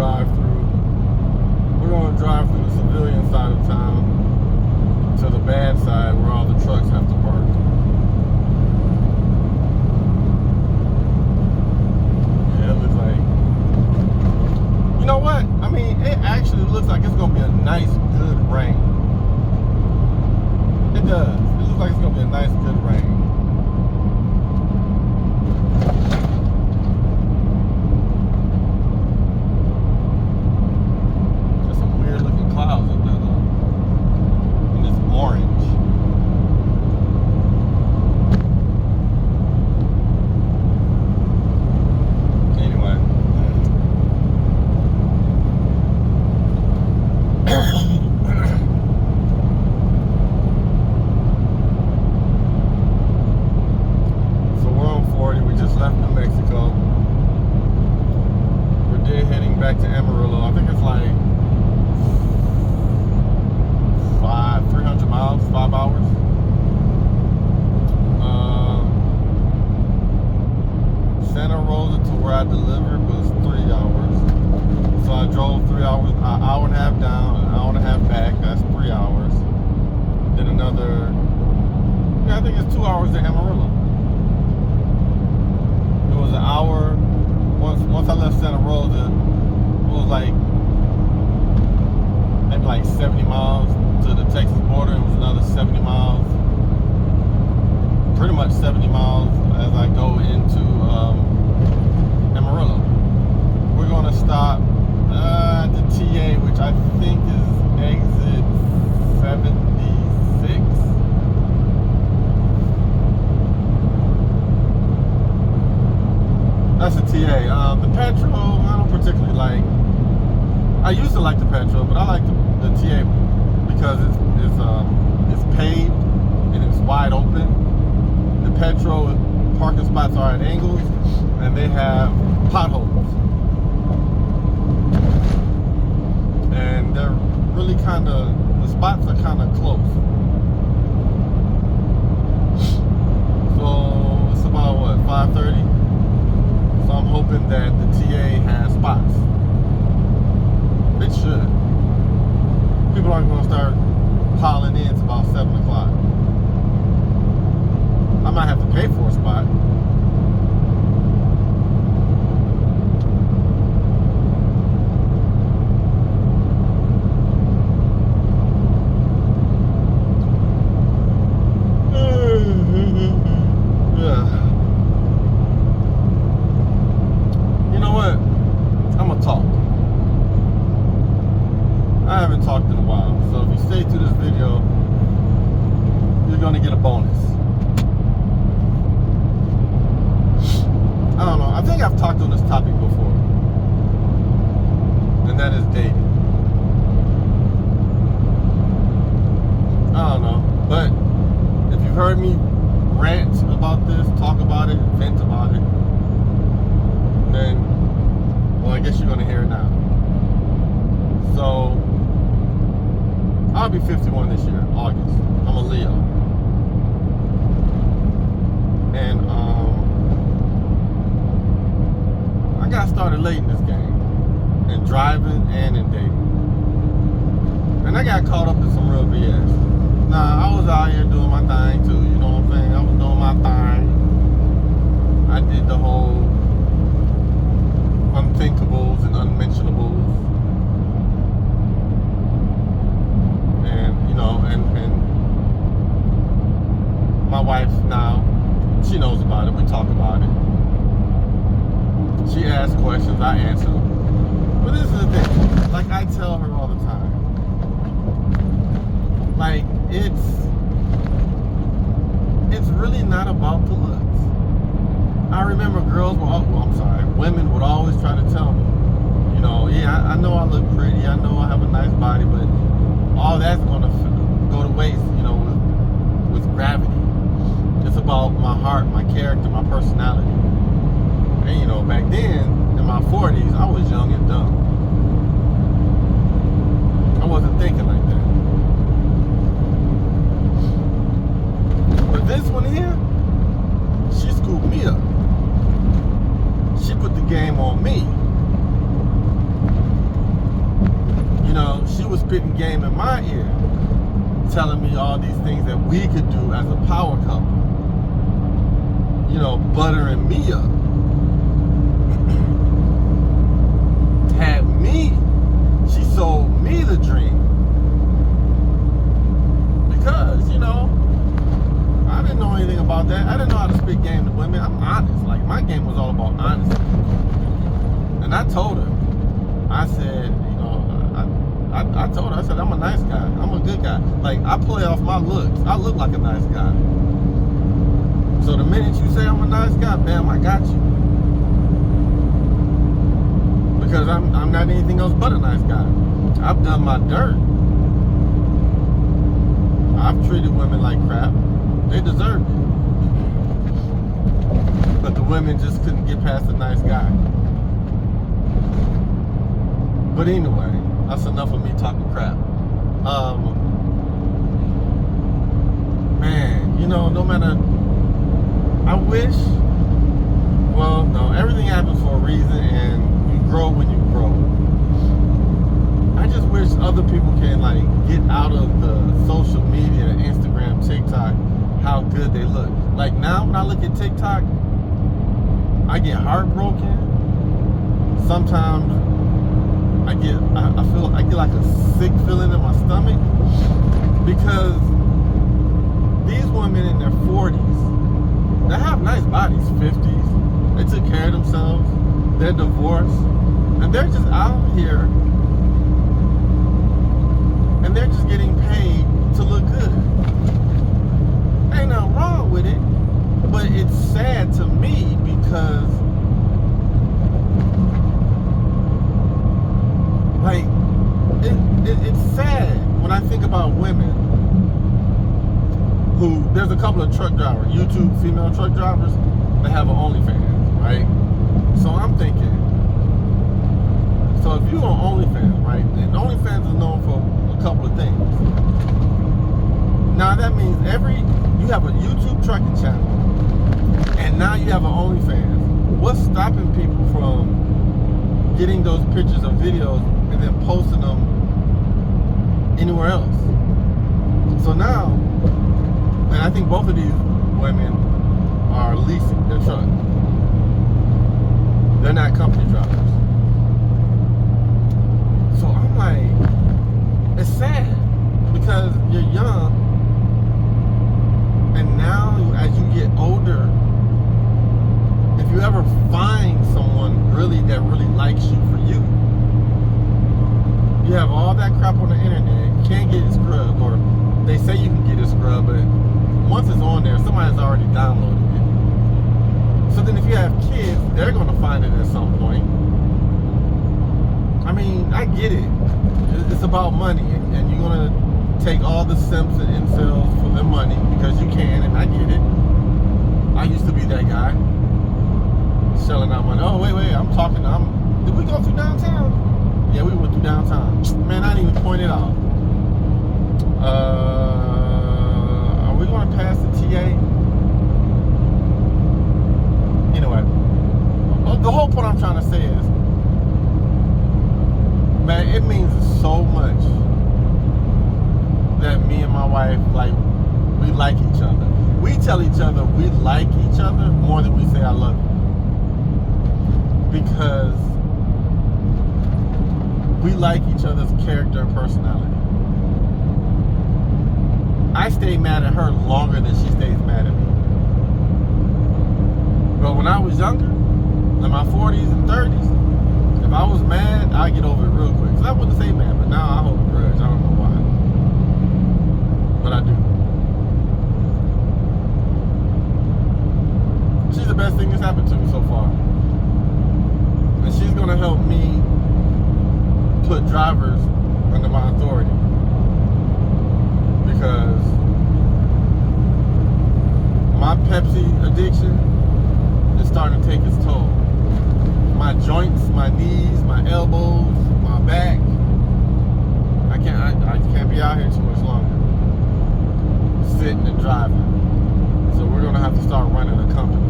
drive through. We're gonna drive through the civilian side of town to the bad side where all the trucks have to park. Yeah, it looks like. You know what? I mean, it actually looks like it's gonna be a nice, good rain. It does. It looks like it's gonna be a nice, good rain. There's some weird looking clouds up there though. And it's orange. Anyway. So we're on 40. We just left New Mexico. We're heading back to Amarillo. I think it's like 300 miles, 5 hours. Santa Rosa to where I delivered was 3 hours. So I drove 3 hours, an hour and a half down, an hour and a half back. That's 3 hours. Then another, I think it's 2 hours to Amarillo. It was an hour. Once I left Santa Rosa, it was like maybe like 70 miles to the Texas border. It was another 70 miles. Pretty much 70 miles as I go into Amarillo. We're gonna stop at the TA, which I think is exit 76. That's the TA. The Petro, I don't particularly like. I used to like the Petro, but I like the TA because it's paved and it's wide open. The Petro parking spots are at angles and they have potholes. And they're really the spots are kind of close. So it's about what, 5:30? So I'm hoping that the TA has spots. It should. People aren't going to start piling in. It's about 7 o'clock. I might have to pay for a spot. Yeah. You know what? I'm gonna talk. I haven't talked in a while, so if you stay through this video, you're gonna get a bonus. I don't know. I think I've talked on this topic before, and that is dating. I don't know, but if you've heard me rant about this, talk about it, vent about it, then, well, I guess you're gonna hear it now. So, I'll be 51 this year, August. I'm a Leo. And, I got started late in this game. In driving and in dating. And I got caught up in some real BS. Nah, I was out here doing my thing too, you know what I'm saying? I was doing my thing. I did the whole unthinkables and unmentionables. And, you know, and my wife now, she knows about it. We talk about it. She asks questions, I answer them. But this is the thing, like I tell her all the time, like it's really not about the looks. I remember women would always try to tell me, you know, yeah, I know I look pretty, I know I have a nice body, but all that's gonna go to waste, you know, with gravity. It's about my heart, my character, my personality. And you know, back then, in my 40s, I was young and dumb. I wasn't thinking like that. But this one here, she scooped me up. She put the game on me. spitting game in my ear, telling me all these things that we could do as a power couple. You know, buttering me up. Had me, she sold me the dream. Because, you know, I didn't know anything about that. I didn't know how to spit game to women. I'm honest. Like, my game was all about honesty. And I told her, I said, you know, I told her, I said, I'm a nice guy. I'm a good guy. Like, I play off my looks. I look like a nice guy. So the minute you say I'm a nice guy, bam, I got you. Because I'm not anything else but a nice guy. I've done my dirt. I've treated women like crap. They deserved it. But the women just couldn't get past a nice guy. But anyway, that's enough of me talking crap. Man, you know, no matter, I wish, well, no, everything happens for a reason, and you grow when you grow. I just wish other people can, like, get out of the social media, Instagram, TikTok, how good they look. Like, now when I look at TikTok, I get heartbroken. Sometimes I get like a sick feeling in my stomach, because these women in their 40s, they have nice bodies, 50s, they took care of themselves, they're divorced, and they're just out here, and they're just getting paid to look good. Ain't nothing wrong with it, but it's sad to me, because like, it's sad when I think about women who, there's a couple of truck drivers, YouTube female truck drivers, that have an OnlyFans, right? So I'm thinking, so if you're on OnlyFans, right, and OnlyFans is known for a couple of things. Now that means you have a YouTube trucking channel, and now you have an OnlyFans. What's stopping people from getting those pictures or videos and then posting them anywhere else? So now, and I think both of these women are leasing their truck. They're not company drivers. So I'm like, it's sad, because you're young, and now as you get older, if you ever find someone that really likes you for you, you have all that crap on the internet, you can't get it scrubbed, or they say you can get it scrubbed, but once it's on there, somebody's already downloaded it. So then if you have kids, they're going to find it at some point. I mean, I get it. It's about money, and you're going to take all the simps and incels for their money, because you can, and I get it. I used to be that guy, selling out money. Oh, wait, did we go through downtown? Yeah, we went through downtown. Man, I didn't even point it out. Are we going to pass the TA? Anyway, the whole point I'm trying to say is, man, it means so much that me and my wife, like, we like each other. We tell each other we like each other more than we say I love you. Because we like each other's character and personality. I stay mad at her longer than she stays mad at me. But when I was younger, in my 40s and 30s, if I was mad, I'd get over it real quick. Because I wouldn't say mad, but now I hold a grudge. I don't know why. But I do. She's the best thing that's happened to me so far. And she's going to help me put drivers under my authority. Because my Pepsi addiction is starting to take its toll. My joints, my knees, my elbows, my back. I can't be out here too much longer, sitting and driving. So we're gonna have to start running a company.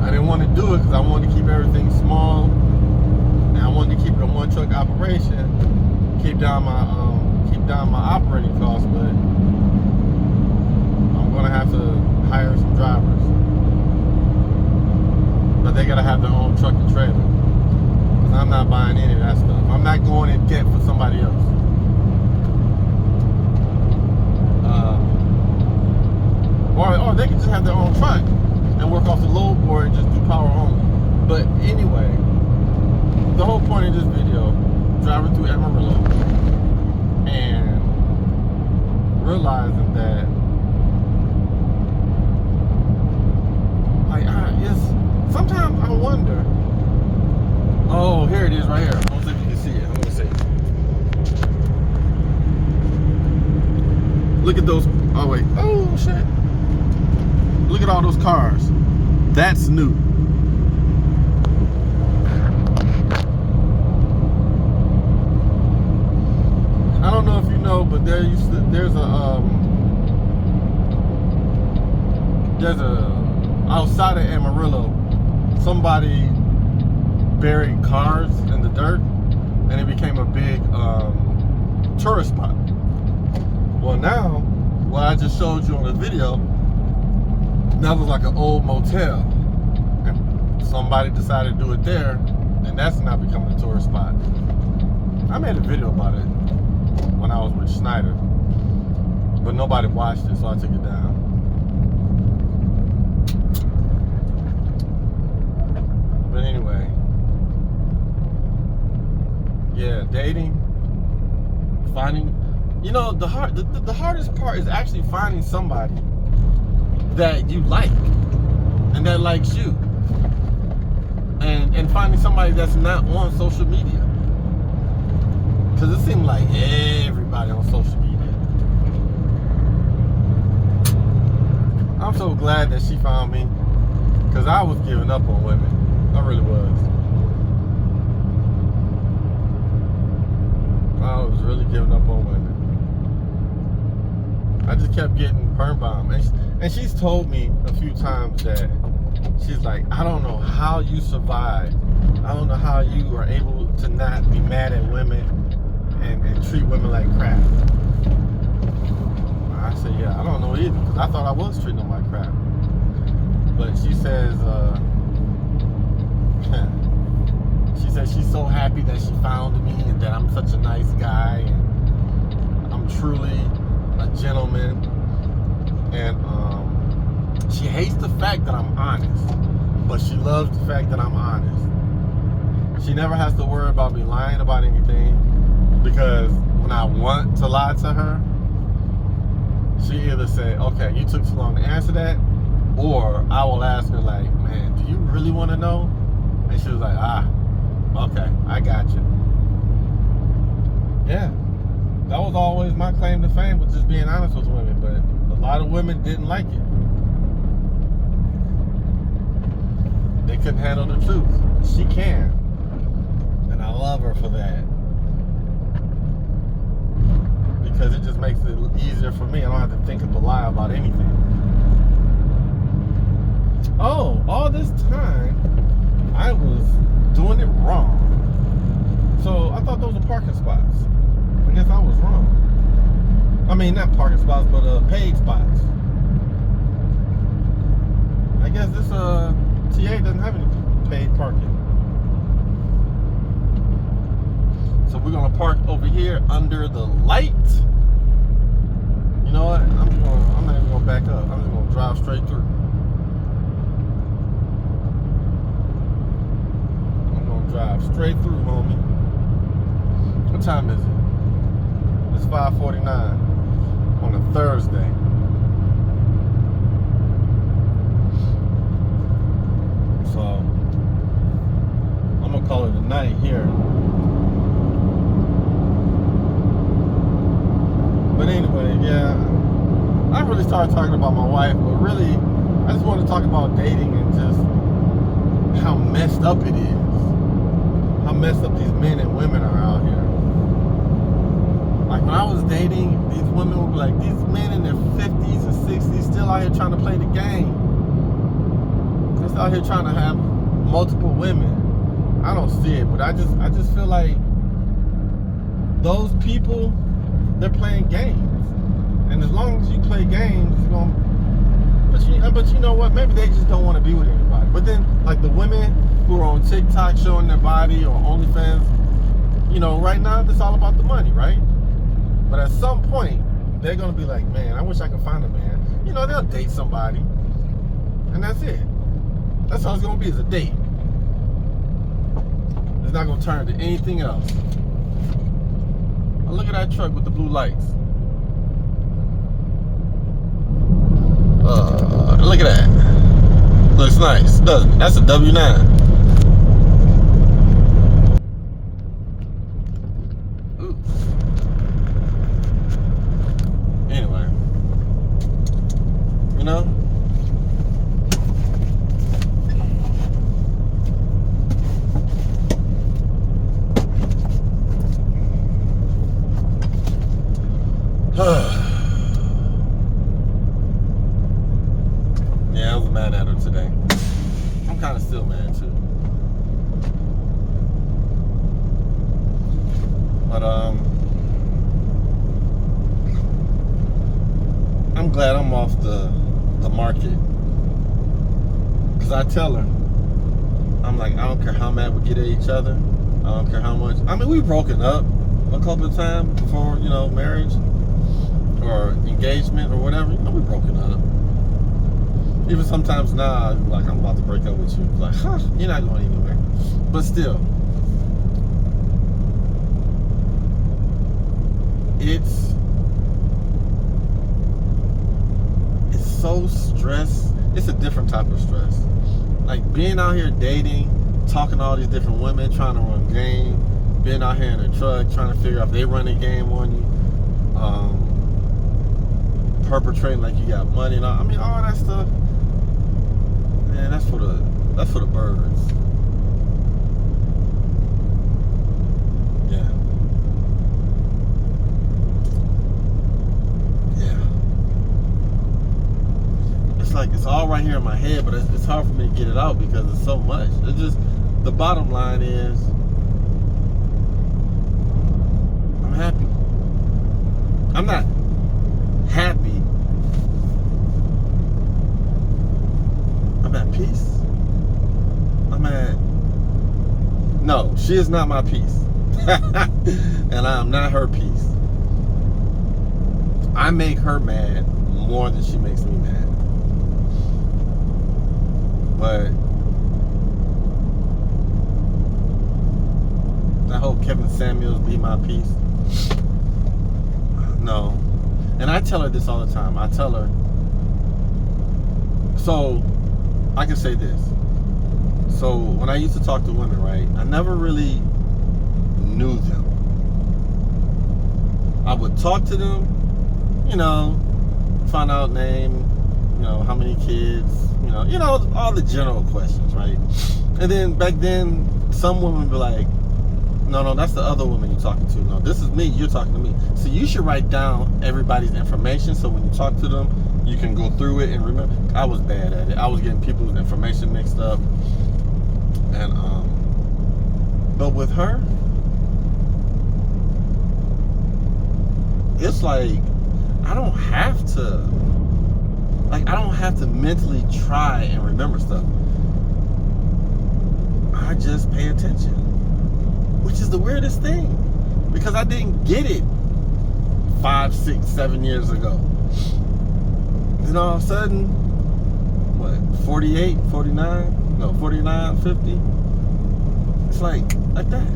I didn't want to do it because I wanted to keep everything small, and I wanted to keep it a one truck operation. down my operating costs, but I'm gonna have to hire some drivers. But they gotta have their own truck and trailer. Cause I'm not buying any of that stuff. I'm not going in debt for somebody else. Or they can just have their own truck and work off the load board and just do power only. But anyway, the whole point of this video, driving through Amarillo and realizing that, sometimes I wonder. Oh, here it is right here. I don't think you can see it. I'm gonna see it. Look at those. Oh wait. Oh shit. Look at all those cars. That's new. I don't know if you know, but there's a outside of Amarillo, somebody buried cars in the dirt, and it became a big tourist spot. Well, now, what I just showed you on the video, that was like an old motel, and somebody decided to do it there, and that's now becoming a tourist spot. I made a video about it when I was with Schneider, but nobody watched it, so I took it down. But anyway, yeah, dating, finding, the hardest part is actually finding somebody that you like and that likes you, and finding somebody that's not on social media, because it seems like everybody on social media. I'm so glad that she found me, because I was giving up on women. I really was. I was really giving up on women. I just kept getting burn bomb. And she's told me a few times that she's like, I don't know how you survive. I don't know how you are able to not be mad at women and treat women like crap. I said, yeah, I don't know either, because I thought I was treating them like crap. But she says, she's so happy that she found me and that I'm such a nice guy and I'm truly a gentleman, and she hates the fact that I'm honest, but she loves the fact that I'm honest. She never has to worry about me lying about anything, because when I want to lie to her, she either say, okay, you took too long to answer that, or I will ask her like, man, do you really want to know? And she was like, okay, I got you. Yeah, that was always my claim to fame, was just being honest with women, but a lot of women didn't like it. They couldn't handle the truth. She can, and I love her for that, because it just makes it easier for me. I don't have to think up a lie about anything. Oh, all this time I was doing it wrong. So I thought those were parking spots. I guess I was wrong. I mean, not parking spots, but paid spots. I guess this TA doesn't have any paid parking. So we're gonna park over here under the light. You know what? I'm not even gonna back up. I'm just gonna drive straight through. Drive straight through, homie. What time is it? It's 5:49 on a Thursday. So I'm gonna call it a night here. But anyway, yeah, I really started talking about my wife, but really I just want to talk about dating and just how messed up it is. How messed up these men and women are out here. Like when I was dating, these women would be like, these men in their 50s and 60s still out here trying to play the game. Just out here trying to have multiple women. I don't see it, but I just feel like those people, they're playing games. And as long as you play games, it's going to... But you know what? Maybe they just don't want to be with anybody. But then, like the women who are on TikTok showing their body or OnlyFans, you know, right now, it's all about the money, right? But at some point, they're going to be like, man, I wish I could find a man. You know, they'll date somebody. And that's it. That's all it's going to be, is a date. It's not going to turn to anything else. Oh, look at that truck with the blue lights. Look at that. Looks nice, doesn't it? That's a W9. Ooh. Anyway, you know, yeah, I was mad at her today. I'm kind of still mad too. But I'm glad I'm off the market. Cause I tell her, I'm like, I don't care how mad we get at each other. I don't care how much. I mean, we've broken up a couple of times before, you know, marriage or engagement or whatever. You know, we've broken up. Even sometimes now, like, I'm about to break up with you. Like, huh, you're not going anywhere. But still, it's so stress. It's a different type of stress. Like being out here dating, talking to all these different women, trying to run game, being out here in a truck, trying to figure out if they run a game on you, perpetrating like you got money and all. I mean, all that stuff. Man, that's for the birds. Yeah. It's like it's all right here in my head, but it's hard for me to get it out because it's so much. It's just, the bottom line is, I'm happy. I'm not happy. I'm at peace. No, she is not my peace. And I am not her peace. I make her mad more than she makes me mad. But that whole Kevin Samuels be my peace. No. And I tell her this all the time. I tell her, so I can say this. So when I used to talk to women, right, I never really knew them. I would talk to them, you know, find out name, you know, how many kids, you know, all the general questions, right? And then back then, some women would be like, no, that's the other woman you're talking to. No, this is me, you're talking to me. So you should write down everybody's information so when you talk to them, you can go through it and remember. I was bad at it. I was getting people's information mixed up. And, but with her, it's like, I don't have to mentally try and remember stuff. I just pay attention, which is the weirdest thing because I didn't get it 5, 6, 7 years ago. Then all of a sudden, what, 48, 49, no, 49, 50, it's like that.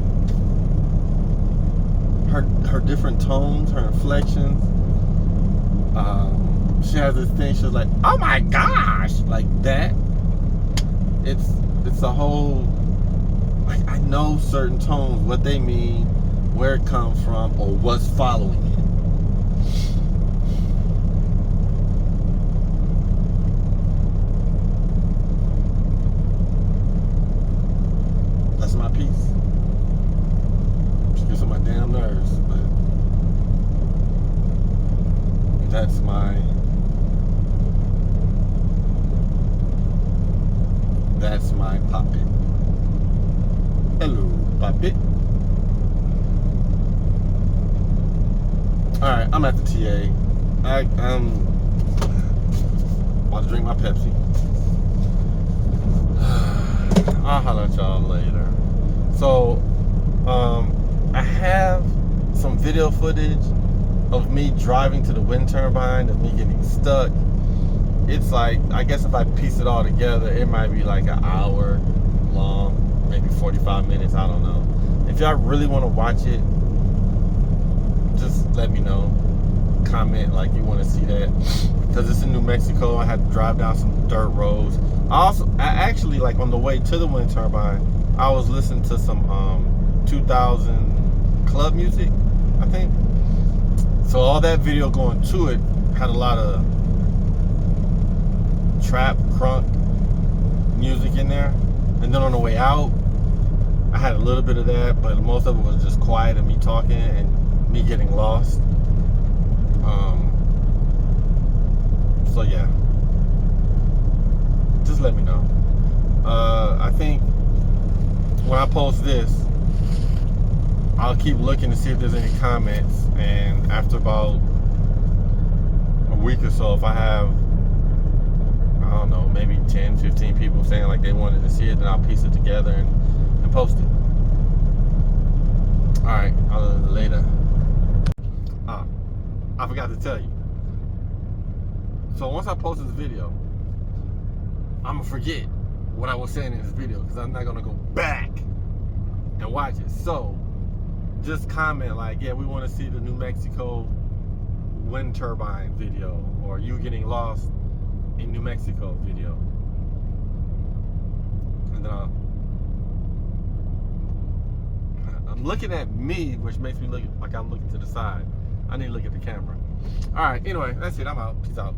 Her different tones, her inflections. She has this thing. She's like, "Oh my gosh!" like that. It's a whole. Like I know certain tones, what they mean, where it comes from, or what's following it. That's my piece. She gets on my damn nerves, but that's my puppet. Hello, puppet. All right, I'm at the TA. I'm about to drink my Pepsi. I'll holler at y'all later. So, I have some video footage of me driving to the wind turbine, of me getting stuck. It's like, I guess if I piece it all together, it might be like an hour long, maybe 45 minutes, I don't know. If y'all really want to watch it, just let me know. Comment like you want to see that, because it's in New Mexico. I had to drive down some dirt roads. I actually, like, on the way to the wind turbine, I was listening to some 2000 club music, I think. So all that video going to it had a lot of trap, crunk music in there. And then on the way out, I had a little bit of that, but most of it was just quiet and me talking and me getting lost. So yeah, just let me know. I think when I post this, I'll keep looking to see if there's any comments, and after about a week or so, if I have, I don't know, maybe 10, 15 people saying like they wanted to see it, then I'll piece it together and post it. Alright, later. I forgot to tell you. So once I post this video, I'm gonna forget what I was saying in this video, because I'm not gonna go back and watch it. So just comment like, yeah, we want to see the New Mexico wind turbine video, or you getting lost in New Mexico video, and then I'm looking at me, which makes me look like I'm looking to the side. I need to look at the camera. All right, anyway, that's it. I'm out. Peace out.